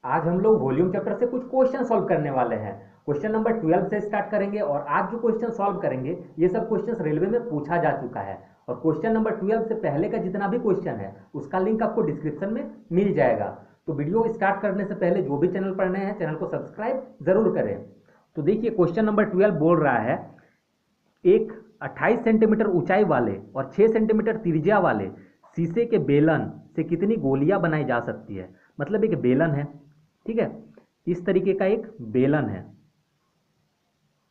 आज हम लोग वॉल्यूम चैप्टर से कुछ क्वेश्चन सॉल्व करने वाले हैं। क्वेश्चन नंबर 12 से स्टार्ट करेंगे और आज जो क्वेश्चन सॉल्व करेंगे ये सब क्वेश्चंस रेलवे में पूछा जा चुका है। और क्वेश्चन नंबर 12 से पहले का जितना भी क्वेश्चन है उसका लिंक आपको डिस्क्रिप्शन में मिल जाएगा। तो वीडियो स्टार्ट करने से पहले जो भी चैनल पर नए हैं चैनल को सब्सक्राइब जरूर करें। तो देखिए क्वेश्चन नंबर 12 बोल रहा है, एक 28 सेंटीमीटर ऊंचाई वाले और 6 सेंटीमीटर त्रिज्या वाले शीशे के बेलन से कितनी गोलियां बनाई जा सकती है। मतलब एक बेलन है, ठीक है, इस तरीके का एक बेलन है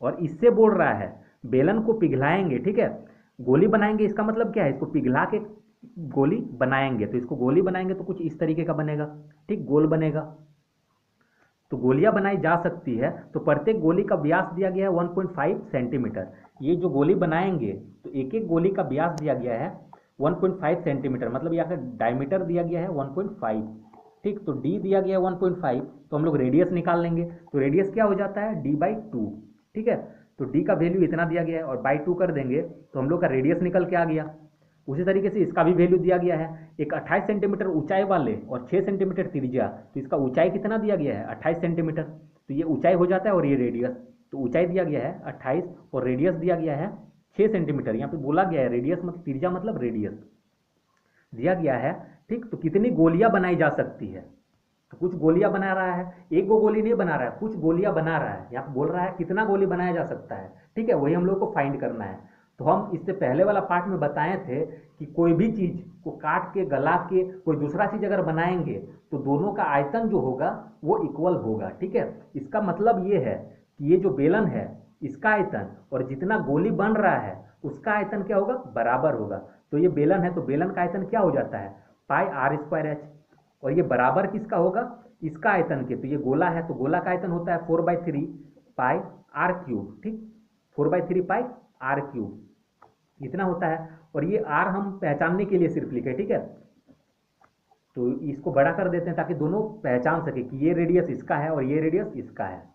और इससे बोल रहा है बेलन को पिघलाएंगे, ठीक है, गोली बनाएंगे। इसका मतलब क्या है, इसको पिघला के गोली बनाएंगे। तो इसको गोली बनाएंगे तो कुछ इस तरीके का बनेगा, ठीक, गोल बनेगा। तो गोलियां बनाई जा सकती है। तो प्रत्येक गोली का व्यास दिया गया है 1.5 सेंटीमीटर। ये जो गोली बनाएंगे तो एक एक गोली का व्यास दिया गया है 1.5 सेंटीमीटर, मतलब यहाँ का डायमीटर दिया गया है 1.5, ठीक। तो डी दिया गया है 1.5, तो हम लोग रेडियस निकाल लेंगे। तो रेडियस क्या हो जाता है, d/2, ठीक है। तो डी का वैल्यू इतना दिया गया है और बाई 2 कर देंगे तो हम लोग का रेडियस निकल के आ गया। उसी तरीके से इसका भी वैल्यू दिया गया है, एक 28 सेंटीमीटर ऊंचाई वाले और 6 सेंटीमीटर त्रिज्या। तो इसका ऊंचाई कितना दिया गया है, 28 सेंटीमीटर। तो ये ऊंचाई हो जाता है और ये रेडियस। तो ऊंचाई दिया गया है 28 और रेडियस दिया गया है 6 सेंटीमीटर। यहाँ पे बोला गया है रेडियस मतलब त्रिज्या मतलब रेडियस दिया गया है, ठीक। तो कितनी गोलियां बनाई जा सकती है, तो कुछ गोलियां बना रहा है, एक गो गोली नहीं बना रहा है, कुछ गोलियां बना रहा है। यहाँ पे बोल रहा है कितना गोली बनाया जा सकता है, ठीक है, वही हम लोग को फाइंड करना है। तो हम इससे पहले वाला पार्ट में बताए थे कि कोई भी चीज को काट के गला के कोई दूसरा चीज अगर बनाएंगे तो दोनों का आयतन जो होगा वो इक्वल होगा, ठीक है। इसका मतलब ये है कि ये जो बेलन है इसका आयतन और जितना गोली बन रहा है उसका आयतन क्या होगा, बराबर होगा। तो ये बेलन है तो बेलन का आयतन क्या हो जाता है, πr²h। और ये बराबर किसका होगा, इसका आयतन के। तो ये गोला है तो गोला का आयतन होता है 4/3 πr³, ठीक, 4/3 πr³, इतना होता है। और ये आर हम पहचानने के लिए सिर्फ लिखे, ठीक है। तो इसको बड़ा कर देते हैं ताकि दोनों पहचान सके कि ये रेडियस इसका है और ये रेडियस इसका है।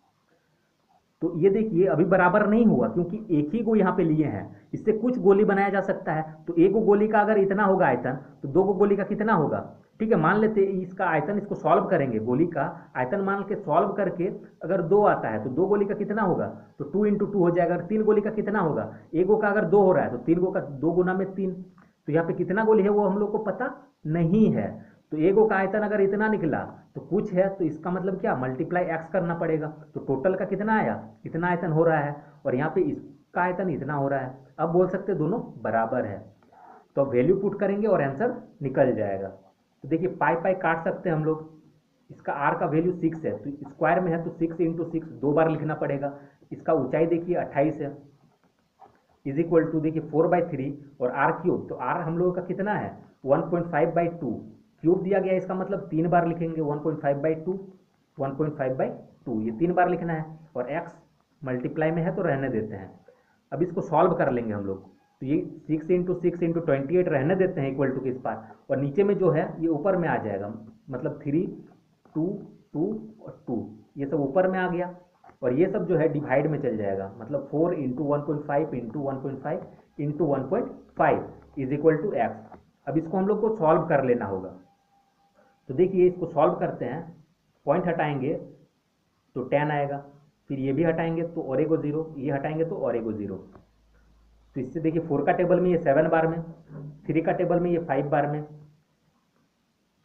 तो ये देखिए अभी बराबर नहीं हुआ क्योंकि एक ही को यहाँ पे लिए हैं, इससे कुछ गोली बनाया जा सकता है। तो एक गोली का अगर इतना होगा आयतन तो दो गोली का कितना होगा, ठीक है। मान लेते हैं इसका आयतन, इसको सॉल्व करेंगे, गोली का आयतन मान के सॉल्व करके अगर 2 आता है तो 2 गोली का कितना होगा, तो 2 × 2 हो जाएगा। अगर 3 गोली का कितना होगा, एक गो का अगर 2 हो रहा है तो 3 गो का 2 गुना में 3। तो यहाँ पे कितना गोली है वो हम लोग को पता नहीं है। तो एगो का आयतन अगर इतना निकला तो कुछ है, तो इसका मतलब क्या, मल्टीप्लाई एक्स करना पड़ेगा। तो टोटल का कितना आया, इतना आयतन हो रहा है और यहाँ पे इसका आयतन इतना हो रहा है। अब बोल सकते हैं दोनों बराबर है। तो वैल्यू पुट करेंगे और आंसर निकल जाएगा। तो देखिए पाई पाई काट सकते हैं हम लोग। इसका आर का वैल्यू 6 है तो स्क्वायर में है तो 6 × 6 2 बार लिखना पड़ेगा। इसका ऊंचाई देखिए 28 है, इज इक्वल टू देखिए 4/3 और r³। तो आर हम लोगों का कितना है 1.5/2, क्यूब दिया गया है, इसका मतलब 3 बार लिखेंगे 1.5/2, 1.5/2 ये 3 बार लिखना है। और x मल्टीप्लाई में है तो रहने देते हैं। अब इसको सॉल्व कर लेंगे हम लोग। तो ये 6 × 6 × 28 रहने देते हैं इक्वल टू के इस पार, और नीचे में जो है ये ऊपर में आ जाएगा, मतलब 3 2 2 और 2 ये सब ऊपर में आ गया। और ये सब जो है डिवाइड में चल जाएगा, मतलब 4 × 1.5 × 1.5 × 1.5 इज इक्वल टू एक्स। अब इसको हम लोग को सॉल्व कर लेना होगा। तो देखिए इसको सॉल्व करते हैं, पॉइंट हटाएंगे तो 10 आएगा, फिर ये भी हटाएंगे तो और एगो 0, ये हटाएंगे तो और एगो 0। तो इससे देखिए 4 का टेबल में ये 7 बार में, 3 का टेबल में ये 5 बार में,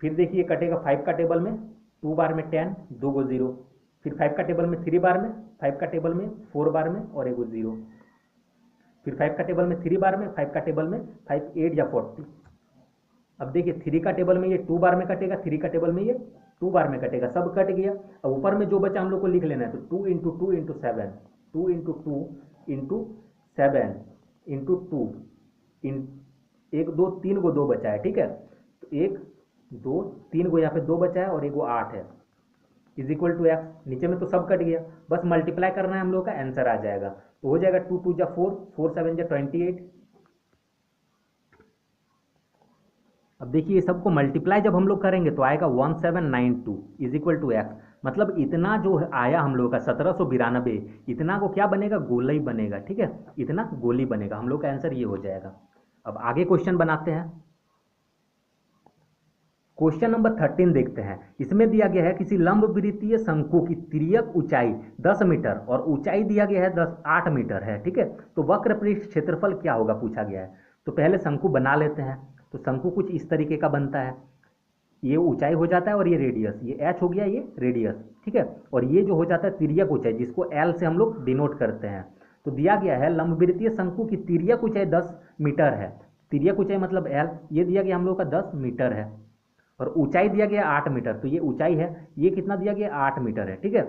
फिर देखिए कटेगा 5 का टेबल में 2 बार में 10, 2 गो 0, फिर 5 का टेबल में 3 बार में, 5 का टेबल में 4 बार में और एगो 0, फिर 5 का टेबल में 3 बार में, 5 का टेबल में 5 8 या 40। अब देखिए 3 का टेबल में ये 2 बार में कटेगा, 3 का टेबल में ये 2 बार में कटेगा, सब कट गया। अब ऊपर में जो बचा हम लोग को लिख लेना है। तो 2 × 2 × 7, 2 × 2 × 7 × 2 इन 1 2 3 गो 2 बचा है, ठीक है। तो 1 2 3 गो यहाँ पे 2 बचा है और एगो 8 है, इज इक्वल टू एक्स। नीचे में तो सब कट गया, बस मल्टीप्लाई करना है हम लोग का, आंसर आ जाएगा। तो हो जाएगा 2 2 × 4, 4 7 × 28। अब देखिए ये सबको मल्टीप्लाई जब हम लोग करेंगे तो आएगा 1792 इज इक्वल टू एक्स। मतलब इतना जो आया हम लोग का 1792, इतना को क्या बनेगा, गोला ही बनेगा, ठीक है, इतना गोली बनेगा। हम लोग का आंसर ये हो जाएगा। अब आगे क्वेश्चन बनाते हैं। क्वेश्चन नंबर 13 देखते हैं। इसमें दिया गया है किसी लंब वृत्तीय शंकु की तिर्यक ऊंचाई 10 मीटर और ऊंचाई दिया गया है 8 मीटर है, ठीक है। तो वक्र पृष्ठ क्षेत्रफल क्या होगा पूछा गया है। तो पहले शंकु बना लेते हैं। तो शंकु कुछ इस तरीके का बनता है, ये ऊंचाई हो जाता है और ये रेडियस, ये एच हो गया, ये रेडियस, ठीक है। और ये जो हो जाता है तिर्यक ऊंचाई, जिसको एल से हम लोग डिनोट करते हैं। तो दिया गया है लंबवृत्तीय शंकु की तिर्यक ऊंचाई 10 मीटर है। तिर्यक ऊंचाई मतलब एल, ये दिया गया हम लोग का 10 मीटर है और ऊंचाई दिया गया 8 मीटर। तो ये ऊंचाई है, ये कितना दिया गया 8 मीटर है, ठीक है।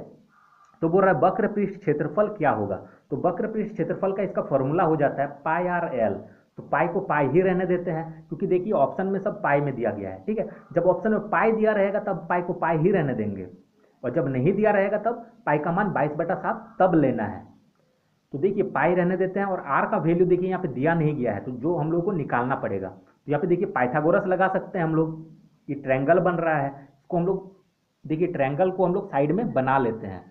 तो बोल रहा है वक्र पृष्ठ क्षेत्रफल क्या होगा। तो वक्र पृष्ठ क्षेत्रफल का इसका फॉर्मूला हो जाता है पाई आर एल। तो पाई को पाई ही रहने देते हैं, क्योंकि देखिए ऑप्शन में सब पाई में दिया गया है, ठीक है। जब ऑप्शन में पाई दिया रहेगा तब पाई को पाई ही रहने देंगे, और जब नहीं दिया रहेगा तब पाई का मान 22/7 तब लेना है। तो देखिए पाई रहने देते हैं और आर का वैल्यू देखिए यहाँ पे दिया नहीं गया है, तो जो हम लोग को निकालना पड़ेगा। तो यहाँ पे देखिए पाइथागोरस लगा सकते हैं हम लोग। ये ट्रायंगल बन रहा है, इसको हम लोग देखिए ट्रायंगल को हम लोग साइड में बना लेते हैं।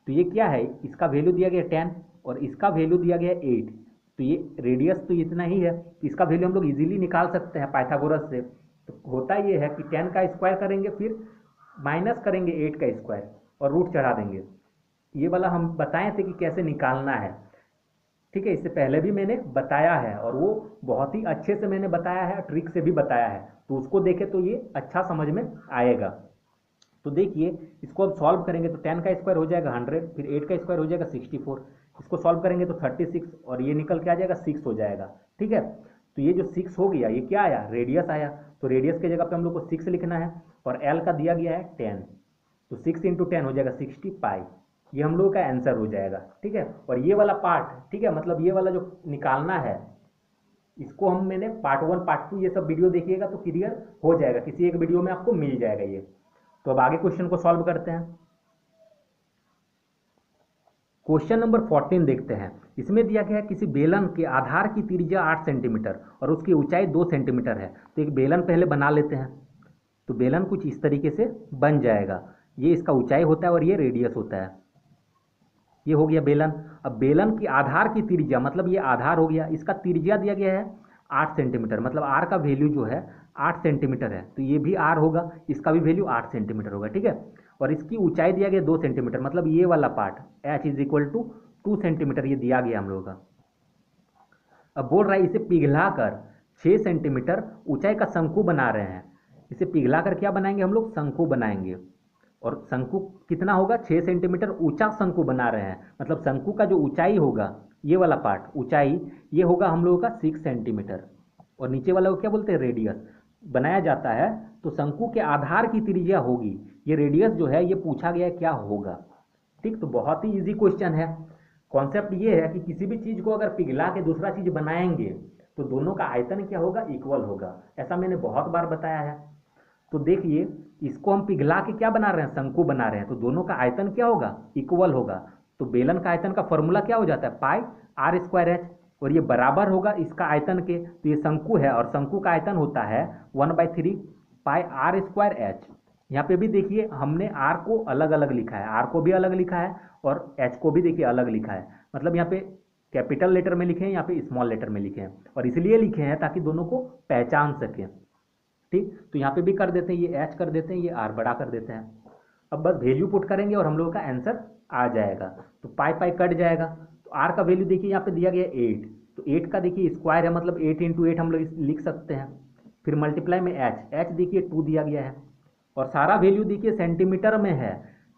तो ये क्या है, इसका वैल्यू दिया गया 10 और इसका वैल्यू दिया गया 8। तो ये रेडियस तो इतना ही है, तो इसका वैल्यू हम लोग इजीली निकाल सकते हैं पाइथागोरस से। तो होता ये है कि 10 का स्क्वायर करेंगे, फिर माइनस करेंगे 8 का स्क्वायर और रूट चढ़ा देंगे। ये वाला हम बताए थे कि कैसे निकालना है, ठीक है। इससे पहले भी मैंने बताया है और वो बहुत ही अच्छे से मैंने बताया है, ट्रिक से भी बताया है। तो उसको देखे तो ये अच्छा समझ में आएगा। तो देखिए इसको अब सॉल्व करेंगे तो 10 का स्क्वायर हो जाएगा 100, फिर 8 का स्क्वायर हो जाएगा 64। इसको सॉल्व करेंगे तो 36 और ये निकल के आ जाएगा 6 हो जाएगा, ठीक है। तो ये जो 6 हो गया, ये क्या आया, रेडियस आया। तो रेडियस के जगह पे हम लोग को 6 लिखना है और एल का दिया गया है 10। तो 6 × 10 हो जाएगा 60 पाई। ये हम लोग का आंसर हो जाएगा, ठीक है। और ये वाला पार्ट, ठीक है, मतलब ये वाला जो निकालना है, इसको मैंने पार्ट 1 पार्ट 2 ये सब वीडियो देखिएगा तो क्लियर हो जाएगा, किसी एक वीडियो में आपको मिल जाएगा ये। तो अब आगे क्वेश्चन को सॉल्व करते हैं। क्वेश्चन नंबर 14 देखते हैं। इसमें दिया गया है किसी बेलन के आधार की त्रिज्या 8 सेंटीमीटर और उसकी ऊंचाई 2 सेंटीमीटर है। तो एक बेलन पहले बना लेते हैं। तो बेलन कुछ इस तरीके से बन जाएगा, ये इसका ऊंचाई होता है और ये रेडियस होता है। ये हो गया बेलन। अब बेलन की आधार की त्रिज्या, मतलब ये आधार हो गया, इसका त्रिज्या दिया गया है 8 सेंटीमीटर, मतलब आर का वैल्यू जो है 8 सेंटीमीटर है। तो ये भी आर होगा, इसका भी वैल्यू 8 सेंटीमीटर होगा, ठीक है। और इसकी ऊंचाई दिया गया 2 सेंटीमीटर, मतलब ये वाला पार्ट h = 2 सेंटीमीटर ये दिया गया हम लोगों का। अब बोल रहा है इसे पिघलाकर 6 सेंटीमीटर ऊंचाई का शंकु बना रहे हैं। इसे पिघलाकर क्या बनाएंगे हम लोग, शंकु बनाएंगे। और शंकु कितना होगा, 6 सेंटीमीटर ऊंचा शंकु बना रहे हैं, मतलब शंकु का जो ऊंचाई होगा, ये वाला पार्ट ऊंचाई, ये होगा हम लोगों का 6 सेंटीमीटर। और नीचे वाला को क्या बोलते हैं, रेडियस। बनाया जाता है तो शंकु के आधार की त्रिज्या होगी, ये रेडियस जो है ये पूछा गया क्या होगा, ठीक। तो बहुत ही इजी क्वेश्चन है। कॉन्सेप्ट ये है कि किसी भी चीज को अगर पिघला के दूसरा चीज बनाएंगे तो दोनों का आयतन क्या होगा, इक्वल होगा। ऐसा मैंने बहुत बार बताया है। तो देखिए इसको हम पिघला के क्या बना रहे हैं, शंकु बना रहे हैं, तो दोनों का आयतन क्या होगा, इक्वल होगा। तो बेलन का आयतन का फॉर्मूला क्या हो जाता है, पाई आर स्क्वायर एच, और ये बराबर होगा इसका आयतन के। तो ये शंकु है और शंकु का आयतन होता है 1/3 पाई आर स्क्वायर एच। यहाँ पे भी देखिए हमने आर को अलग अलग लिखा है, आर को भी अलग लिखा है और एच को भी देखिए अलग लिखा है। मतलब यहाँ पे कैपिटल लेटर में लिखे हैं, यहाँ पे स्मॉल लेटर में लिखे हैं, और इसलिए लिखे हैं ताकि दोनों को पहचान सकें, ठीक। तो यहाँ पे भी कर देते हैं, ये एच कर देते हैं, ये आर बड़ा कर देते हैं। अब बस वैल्यू पुट करेंगे और हम लोगों का आंसर आ जाएगा। तो पाई पाई कट जाएगा। तो आर का वैल्यू देखिए यहाँ पे दिया गया 8, तो 8 का देखिए स्क्वायर है, मतलब 8 × 8 हम लोग लिख सकते हैं। फिर मल्टीप्लाई में एच, एच देखिए 2 दिया गया है, और सारा वैल्यू देखिए सेंटीमीटर में है,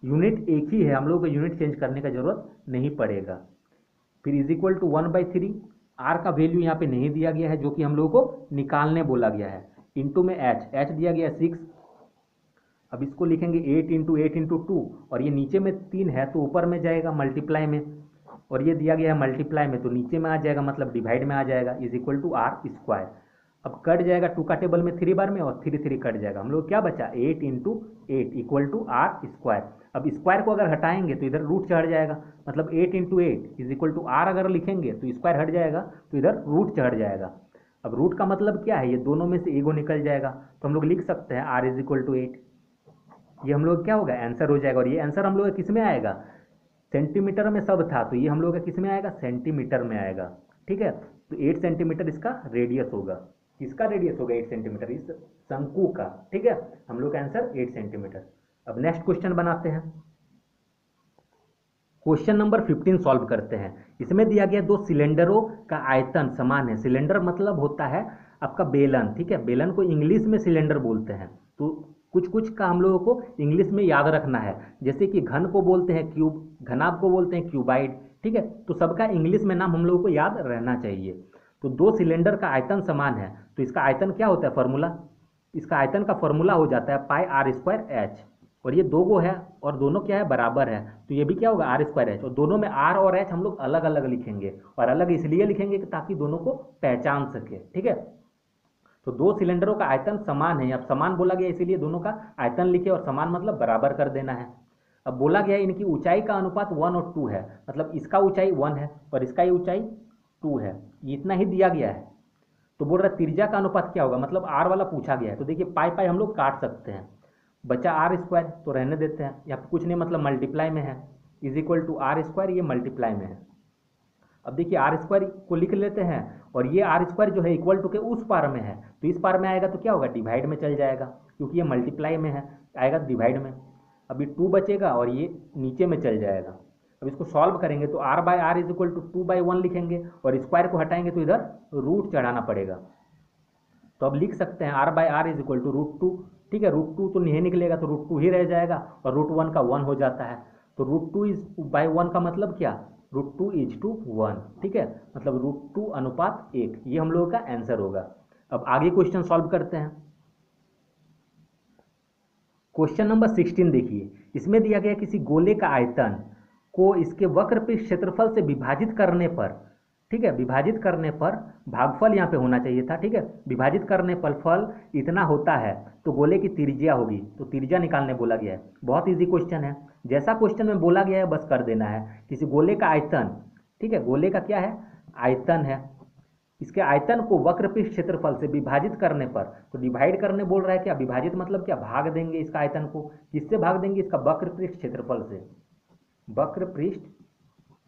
यूनिट एक ही है, हम लोग को यूनिट चेंज करने का जरूरत नहीं पड़ेगा। फिर = 1/3, आर का वैल्यू यहाँ पे नहीं दिया गया है जो कि हम लोगों को निकालने बोला गया है, इंटू में एच, एच दिया गया 6। अब इसको लिखेंगे 8 × 8 × 2, और ये नीचे में 3 है तो ऊपर में जाएगा मल्टीप्लाई में, और ये दिया गया है मल्टीप्लाई में तो नीचे में आ जाएगा, मतलब डिवाइड में आ जाएगा, = आर स्क्वायर। अब कट जाएगा 2 का टेबल में 3 बार में, और 3 3 कट जाएगा, हम लोग क्या बचा 8 × 8 = आर स्क्वायर। अब स्क्वायर को अगर हटाएंगे तो इधर रूट चढ़ जाएगा, मतलब 8 × 8 = आर अगर लिखेंगे तो स्क्वायर हट जाएगा तो इधर रूट चढ़ जाएगा। अब रूट का मतलब क्या है, ये दोनों में से एगो निकल जाएगा, तो हम लोग लिख सकते हैं r = 8। ये हम लोग क्या होगा, आंसर हो जाएगा। और ये आंसर हम लोग किस में आएगा, सेंटीमीटर में सब था, तो ये हम लोग का किस में आएगा, सेंटीमीटर में आएगा, ठीक है। तो 8 सेंटीमीटर इसका रेडियस होगा। किसका रेडियस होगा 8 सेंटीमीटर, इस शंकु का, ठीक है। हम लोग का आंसर 8 सेंटीमीटर। अब नेक्स्ट क्वेश्चन बनाते हैं। क्वेश्चन नंबर 15 सॉल्व करते हैं। इसमें दिया गया दो सिलेंडरों का आयतन समान है। सिलेंडर मतलब होता है आपका बेलन, ठीक है। बेलन को इंग्लिश में सिलेंडर बोलते हैं। तो कुछ कुछ का हम लोगों को इंग्लिश में याद रखना है। जैसे कि घन को बोलते हैं क्यूब, घनाभ को बोलते हैं क्यूबाइड, ठीक है। तो सबका इंग्लिश में नाम हम लोगों को याद रहना चाहिए। तो दो सिलेंडर का आयतन समान है, तो इसका आयतन क्या होता है, फॉर्मूला, इसका आयतन का फॉर्मूला हो जाता है पाई आर स्क्वायर एच। और ये दो गो है और दोनों क्या है, बराबर है, तो ये भी क्या होगा, आर स्क्वायर एच। और दोनों में आर और एच हम लोग अलग अलग लिखेंगे, और अलग इसलिए लिखेंगे कि ताकि दोनों को पहचान सके, ठीक है। तो दो सिलेंडरों का आयतन समान है। अब समान बोला गया इसीलिए दोनों का आयतन लिखे, और समान मतलब बराबर कर देना है। अब बोला गया इनकी ऊंचाई का अनुपात 1 और 2 है, मतलब इसका ऊंचाई 1 है और इसका ऊंचाई 2 है, इतना ही दिया गया है। तो बोल रहा है त्रिज्या का अनुपात क्या होगा, मतलब आर वाला पूछा गया है। तो देखिए पाई पाई हम लोग काट सकते हैं, बचा आर स्क्वायर, तो रहने देते हैं, यहाँ पे कुछ नहीं, मतलब मल्टीप्लाई में है, is equal to R square, ये मल्टीप्लाई में है। अब देखिए आर स्क्वायर को लिख लेते हैं, और ये आर स्क्वायर जो है इक्वल टू के उस पार में है, तो इस पार में आएगा तो क्या होगा, डिवाइड में चल जाएगा, क्योंकि ये मल्टीप्लाई में है, आएगा डिवाइड में। अभी 2 बचेगा और ये नीचे में चल जाएगा। अब इसको सॉल्व करेंगे तो R by R is equal to 2/1 लिखेंगे, और स्क्वायर को हटाएंगे तो इधर रूट चढ़ाना पड़ेगा। तो अब लिख सकते हैं R by R is equal to √2, ठीक है। √2 तो नहीं निकलेगा, तो √2 ही रह जाएगा, और √1 का 1 हो जाता है। तो √2/1 का मतलब क्या, √2 इज टू 1, ठीक है, मतलब √2/1, ये हम लोगों का आंसर होगा। अब आगे क्वेश्चन सॉल्व करते हैं। क्वेश्चन नंबर 16 देखिए, इसमें दिया गया किसी गोले का आयतन को इसके वक्र पे क्षेत्रफल से विभाजित करने पर, ठीक है, विभाजित करने पर भागफल यहाँ पे होना चाहिए था, ठीक है, विभाजित करने पर फल इतना होता है, तो गोले की त्रिज्या होगी, तो त्रिज्या निकालने बोला गया है। बहुत इजी क्वेश्चन है, जैसा क्वेश्चन में बोला गया है बस कर देना है। किसी गोले का आयतन, ठीक है, गोले का क्या है, आयतन है, इसके आयतन को वक्र पृष्ठ क्षेत्रफल से विभाजित करने पर, तो डिवाइड करने बोल रहा है, क्या विभाजित मतलब क्या, भाग देंगे इसका आयतन को, किससे भाग देंगे, इसका वक्र पृष्ठ क्षेत्रफल से, वक्र पृष्ठ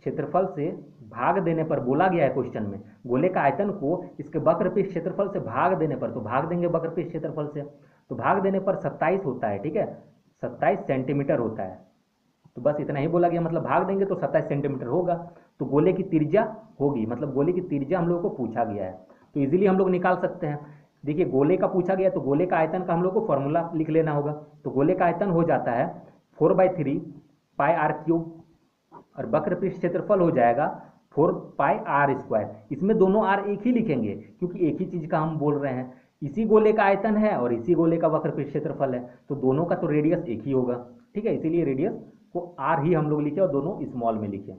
क्षेत्रफल से भाग देने पर बोला गया है क्वेश्चन में, गोले का आयतन को इसके वक्र पृष्ठ क्षेत्रफल से भाग देने पर, तो भाग देंगे वक्र पृष्ठ क्षेत्रफल से, तो भाग देने पर 27 होता है, ठीक है, 27 सेंटीमीटर होता है। तो बस इतना ही बोला गया, मतलब भाग देंगे तो 27 सेंटीमीटर होगा। तो गोले की त्रिज्या होगी, मतलब गोले की त्रिज्या हम लोग को पूछा गया है, तो इजीली हम लोग निकाल सकते हैं। देखिए गोले का पूछा गया, तो गोले का आयतन का हम लोग को फॉर्मूला लिख लेना होगा। तो गोले का आयतन हो जाता है 4/3 पाई आर क्यूब, और वक्र पृष्ठ क्षेत्रफल हो जाएगा 4 पाई आर स्क्वायर। इसमें दोनों आर एक ही लिखेंगे, क्योंकि एक ही चीज का हम बोल रहे हैं, इसी गोले का आयतन है और इसी गोले का वक्र पृष्ठ क्षेत्रफल है, तो दोनों का तो रेडियस एक ही होगा, ठीक है, इसीलिए रेडियस को आर ही हम लोग लिखे और दोनों स्मॉल में लिखे।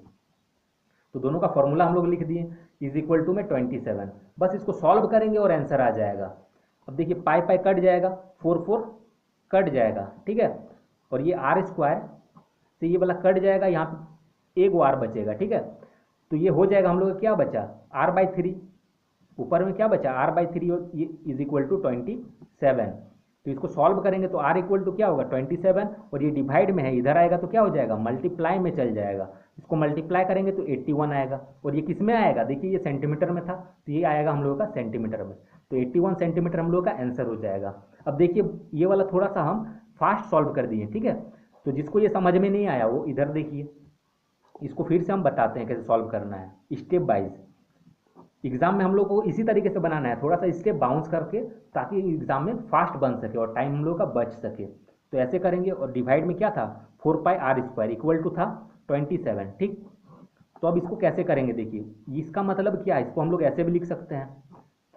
तो दोनों का फॉर्मूला हम लोग लिख दिए, इज इक्वल टू में 27। बस इसको सॉल्व करेंगे और आंसर आ जाएगा। अब देखिए पाई पाई कट जाएगा, 4 कट जाएगा, ठीक है, और ये आर स्क्वायर से ये वाला कट जाएगा, यहाँ पे एक आर बचेगा, ठीक है। तो ये हो जाएगा, हम लोग क्या बचा, r/3, ऊपर में क्या बचा, r/3, और ये इज इक्वल टू 27। तो इसको सॉल्व करेंगे तो r इक्वल टू क्या होगा, 27, और ये डिवाइड में है, इधर आएगा तो क्या हो जाएगा, मल्टीप्लाई में चल जाएगा। इसको मल्टीप्लाई करेंगे तो 81 आएगा, और ये किस में आएगा, देखिए ये सेंटीमीटर में था, तो ये आएगा हम लोगों का सेंटीमीटर में, तो 81 सेंटीमीटर हम लोग का आंसर हो जाएगा। अब देखिए ये वाला थोड़ा सा हम फास्ट सॉल्व कर दिए, ठीक है। तो जिसको ये समझ में नहीं आया वो इधर देखिए, इसको फिर से हम बताते हैं कैसे सॉल्व करना है स्टेप वाइज। एग्जाम में हम लोग को इसी तरीके से बनाना है, थोड़ा सा स्टेप बाउंस करके, ताकि एग्जाम में फास्ट बन सके और टाइम हम लोग का बच सके। तो ऐसे करेंगे, और डिवाइड में क्या था, 4 pi r square equal to था 27, ठीक। तो अब इसको कैसे करेंगे, देखिए इसका मतलब क्या है, इसको हम लोग ऐसे भी लिख सकते हैं,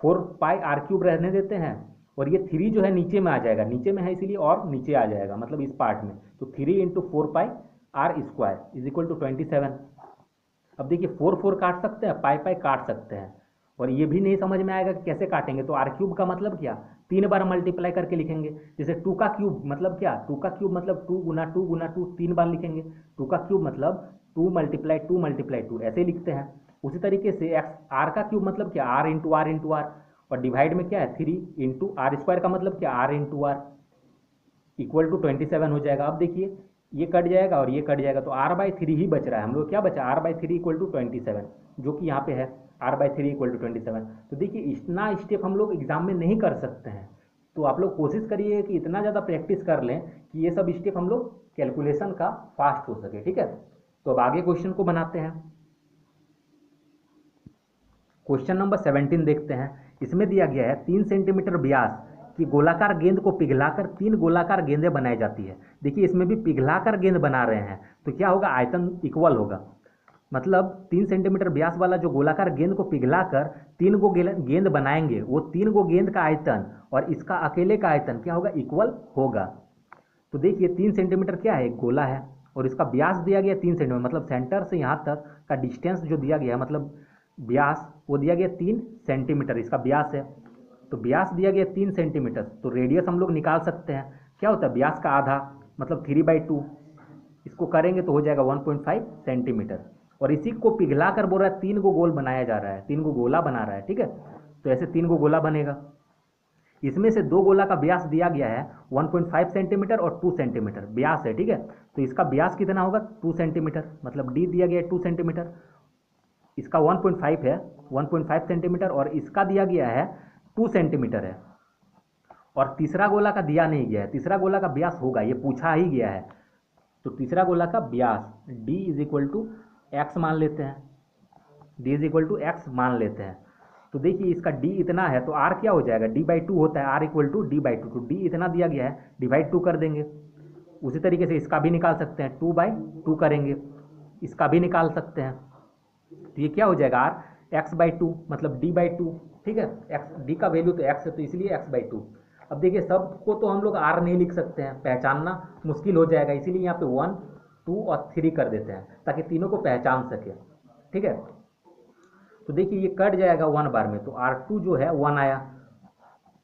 4 पाई आर क्यूब रहने देते हैं, और ये 3 जो है नीचे में आ जाएगा, नीचे में है इसीलिए और नीचे आ जाएगा, मतलब इस पार्ट में, तो 3 into 4 pi r square is equal to 27। अब देखिए 4 काट सकते हैं, पाई पाई काट सकते हैं, और ये भी नहीं समझ में आएगा कि कैसे काटेंगे, तो आर क्यूब का मतलब क्या, 3 बार मल्टीप्लाई करके लिखेंगे। जैसे 2 का क्यूब मतलब क्या, 2 का क्यूब मतलब 2 गुना 2 गुना 2, 3 बार लिखेंगे। 2 का क्यूब मतलब 2 मल्टीप्लाई 2 मल्टीप्लाई 2, ऐसे लिखते हैं। उसी तरीके से एक्स आर का क्यूब मतलब क्या, r into r into r, और डिवाइड में क्या है 3 इंटू आर स्क्वायर का मतलब क्या, r into r equal to 27 हो जाएगा। अब देखिए ये कट जाएगा और ये कट जाएगा, तो r/3 ही बच रहा है, हम लोग क्या बचा, r/3 इक्वल टू 27, जो कि यहाँ पे है r/3 इक्वल टू 27। तो देखिए इतना स्टेप हम लोग एग्जाम में नहीं कर सकते हैं, तो आप लोग कोशिश करिए कि इतना ज़्यादा प्रैक्टिस कर लें कि ये सब स्टेप हम लोग कैलकुलेशन का फास्ट हो सके, ठीक है। तो अब आगे क्वेश्चन को बनाते हैं। क्वेश्चन नंबर 17 देखते हैं। इसमें दिया गया है 3 सेंटीमीटर व्यास की गोलाकार गेंद को पिघलाकर 3 गोलाकार गेंदें बनाई जाती है। देखिए इसमें भी पिघलाकर गेंद बना रहे हैं, तो क्या होगा, आयतन इक्वल होगा। मतलब 3 सेंटीमीटर व्यास वाला जो गोलाकार गेंद को पिघलाकर 3 गो गेंद बनाएंगे, वो 3 गो गेंद का आयतन और इसका अकेले का आयतन क्या होगा, इक्वल होगा। तो देखिए 3 सेंटीमीटर क्या है, एक गोला है और इसका व्यास दिया गया 3 सेंटीमीटर, मतलब सेंटर से यहाँ तक का डिस्टेंस जो दिया गया है, मतलब व्यास वो दिया गया 3 सेंटीमीटर, इसका व्यास है। तो व्यास दिया गया 3 सेंटीमीटर, तो रेडियस हम लोग निकाल सकते हैं। क्या होता है, व्यास का आधा मतलब 3/2, इसको करेंगे तो हो जाएगा 1.5 सेंटीमीटर। और इसी को पिघला कर बोल रहा है 3 गो गोल बनाया जा रहा है, 3 गो गोला बना रहा है, ठीक है। तो ऐसे 3 गो गोला बनेगा। इसमें से 2 गोला का व्यास दिया गया है 1.5 सेंटीमीटर और 2 सेंटीमीटर व्यास है, ठीक है। तो इसका व्यास कितना होगा, 2 सेंटीमीटर, मतलब डी दिया गया है 2 सेंटीमीटर, इसका 1.5 है 1.5 सेंटीमीटर और इसका दिया गया है 2 सेंटीमीटर है। और तीसरा गोला का दिया नहीं गया है, तीसरा गोला का व्यास होगा, ये पूछा ही गया है। तो तीसरा गोला का व्यास d is equal to x मान लेते हैं, d is equal to x मान लेते हैं। तो देखिए इसका d इतना है, तो r क्या हो जाएगा, d/2 होता है, r इक्वल टू d/2। तो d इतना दिया गया है, डिवाइड 2 कर देंगे। उसी तरीके से इसका भी निकाल सकते हैं, 2/2 करेंगे, इसका भी निकाल सकते हैं। तो ये क्या हो जाएगा, r x/2 मतलब d/2, ठीक है। x d का वैल्यू तो x है, तो इसलिए x/2। अब देखिए सबको तो हम लोग r नहीं लिख सकते हैं, पहचानना मुश्किल हो जाएगा, इसीलिए यहाँ पे 1, 2 और 3 कर देते हैं ताकि तीनों को पहचान सके, ठीक है। तो देखिए ये कट जाएगा 1 बार में, तो r2 जो है 1 आया।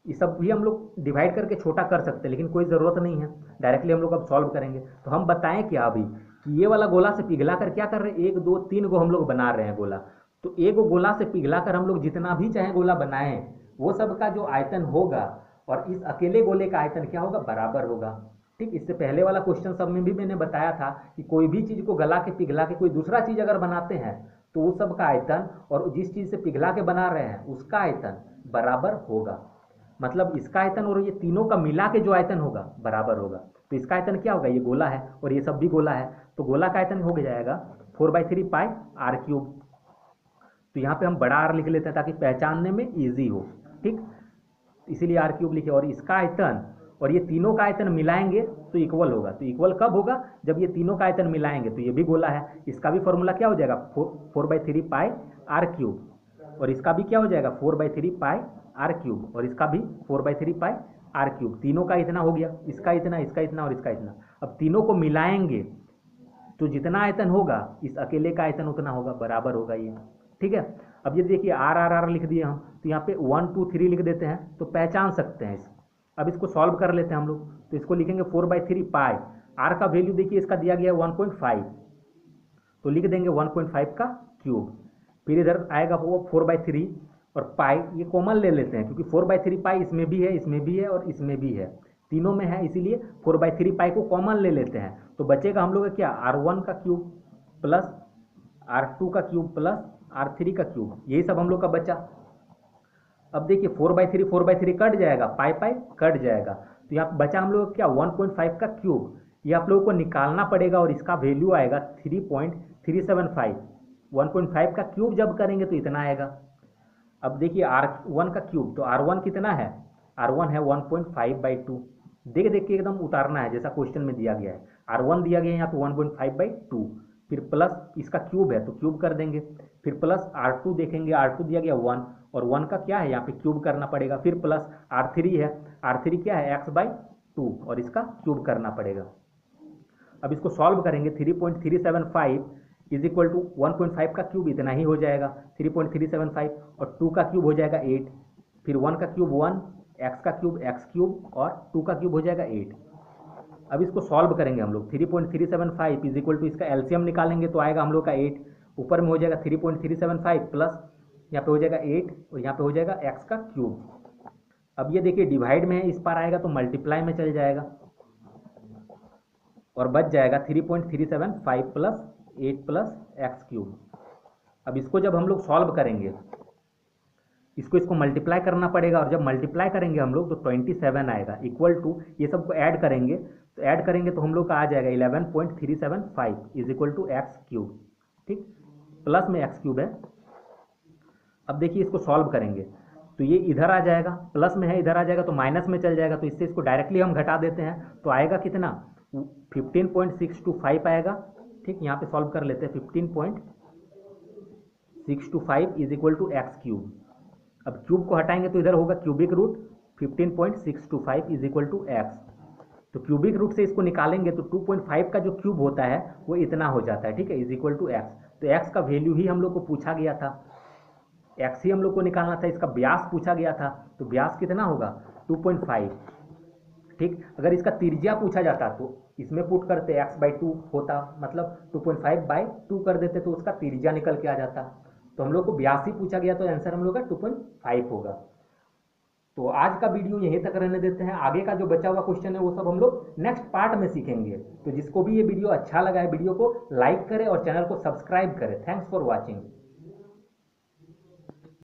ये सब भी हम लोग डिवाइड करके छोटा कर सकते हैं, लेकिन कोई ज़रूरत नहीं है, डायरेक्टली हम लोग अब सॉल्व करेंगे। तो हम बताएं क्या अभी कि ये वाला गोला से पिघला कर क्या कर रहे हैं, 1, 2, 3 गो हम लोग बना रहे हैं गोला। तो एक गो गोला से पिघला कर हम लोग जितना भी चाहे गोला बनाएं, वो सब का जो आयतन होगा और इस अकेले गोले का आयतन क्या होगा, बराबर होगा, ठीक। इससे पहले वाला क्वेश्चन सब में भी मैंने बताया था कि कोई भी चीज़ को गला के पिघला के कोई दूसरा चीज़ अगर बनाते हैं तो उस सब का आयतन और जिस चीज़ से पिघला के बना रहे हैं उसका आयतन बराबर होगा। मतलब इसका आयतन और ये तीनों का मिला के जो आयतन होगा बराबर होगा। तो इसका आयतन क्या होगा, ये गोला है और ये सब भी गोला है, तो गोला का आयतन हो जाएगा 4/3 पाई r3। तो यहाँ पे हम बड़ा R लिख लेते हैं ताकि पहचानने में ईजी हो, ठीक, इसीलिए r3 लिखे। और इसका आयतन और ये तीनों का आयतन मिलाएंगे तो इक्वल होगा। तो इक्वल कब होगा, जब ये तीनों का आयतन मिलाएंगे। तो ये भी गोला है, इसका भी फॉर्मूला क्या हो जाएगा, 4/3 पाई r3, और इसका भी क्या हो जाएगा 4/3 पाई r3, और इसका भी 4/3 पाई r3। तीनों का इतना हो गया, इसका इतना, इसका इतना और इसका इतना। अब तीनों को मिलाएंगे तो जितना आयतन होगा इस अकेले का आयतन उतना होगा, बराबर होगा ये, ठीक है। अब ये देखिए r लिख दिए हम, तो यहाँ पे 1, 2, 3 लिख देते हैं तो पहचान सकते हैं इस। अब इसको सॉल्व कर लेते हैं हम लोग, तो इसको लिखेंगे 4/3 पाई, r का वैल्यू देखिए इसका दिया गया है 1.5, तो लिख देंगे 1.5 का क्यूब। फिर इधर आएगा वो 4/3 और पाई, ये कॉमन ले लेते हैं क्योंकि 4/3 पाई इसमें भी है, इसमें भी है और इसमें भी है, तीनों में है, इसीलिए 4/3 पाई को कॉमन ले लेते हैं। तो बचेगा हम लोग का क्या, r1 का क्यूब प्लस r2 का क्यूब प्लस r3 का क्यूब, यही सब हम लोग का बचा। अब देखिए 4/3 कट जाएगा, पाई पाई कट जाएगा, तो यहाँ बचा हम लोग क्या 1.5 का क्यूब। ये आप लोगों को निकालना पड़ेगा और इसका वैल्यू आएगा 3.375। 1.5 का क्यूब जब करेंगे तो इतना आएगा। अब देखिए r1 का क्यूब, तो r1 कितना है, r1 है 1.5/2। देख देख के एकदम उतारना है जैसा क्वेश्चन में दिया गया है, r1 दिया गया है यहाँ पे 1.5/2, फिर प्लस इसका क्यूब है तो क्यूब कर देंगे, फिर प्लस r2 देखेंगे, r2 दिया गया 1 और 1 का क्या है यहाँ पे क्यूब करना पड़ेगा, फिर प्लस r3 है, r3 क्या है x/2 और इसका क्यूब करना पड़ेगा। अब इसको सॉल्व करेंगे, 3.375 इज इक्वल टू 1.5 का क्यूब इतना ही हो जाएगा 3.375 और 2 का क्यूब हो जाएगा 8, फिर 1 का क्यूब 1, x का क्यूब x क्यूब और 2 का क्यूब हो जाएगा 8। अब इसको सॉल्व करेंगे हम लोग, 3.375 इज इक्वल टू इसका एलसीएम निकालेंगे तो आएगा हम लोग का 8, ऊपर में हो जाएगा 3.375 प्लस यहाँ पे हो जाएगा 8 और यहाँ पे हो जाएगा x का क्यूब। अब ये देखिए डिवाइड में है, इस पार आएगा तो मल्टीप्लाई में चल जाएगा और बच जाएगा 3.375 प्लस 8 प्लस x क्यूब। अब इसको जब हम लोग सॉल्व करेंगे, इसको इसको मल्टीप्लाई करना पड़ेगा, और जब मल्टीप्लाई करेंगे हम लोग तो 27 आएगा, इक्वल टू ये सबको ऐड करेंगे, तो ऐड करेंगे तो हम लोग का आ जाएगा 11.375 is equal to x cube. ठीक, प्लस में एक्स क्यूब है। अब देखिए इसको सॉल्व करेंगे तो ये इधर आ जाएगा, प्लस में है इधर आ जाएगा तो माइनस में चल जाएगा, तो इससे इसको डायरेक्टली हम घटा देते हैं तो आएगा कितना 15.625 आएगा। ठीक, यहाँ पे सॉल्व कर लेते हैं 15.625 is equal to x cube. अब क्यूब को हटाएंगे तो इधर होगा cubic root 15.625 is equal to x, तो क्यूबिक रूट से इसको निकालेंगे तो 2.5 का जो क्यूब होता है वो इतना हो जाता है। ठीक है, इज इक्वल टू एक्स, तो एक्स का वैल्यू ही हम लोग को पूछा गया था, एक्स ही हम लोग को निकालना था, इसका व्यास पूछा गया था, तो व्यास कितना होगा 2.5। ठीक, अगर इसका त्रिज्या पूछा जाता तो इसमें पुट करते x/2 होता, मतलब 2.5/2 कर देते तो उसका त्रिज्या निकल के आ जाता, तो हम लोग को व्यास ही पूछा गया तो आंसर हम लोग का 2.5 होगा। तो आज का वीडियो यहीं तक रहने देते हैं, आगे का जो बचा हुआ क्वेश्चन है वो सब हम लोग नेक्स्ट पार्ट में सीखेंगे। तो जिसको भी ये वीडियो अच्छा लगा है वीडियो को लाइक करें और चैनल को सब्सक्राइब करें। Thanks for watching.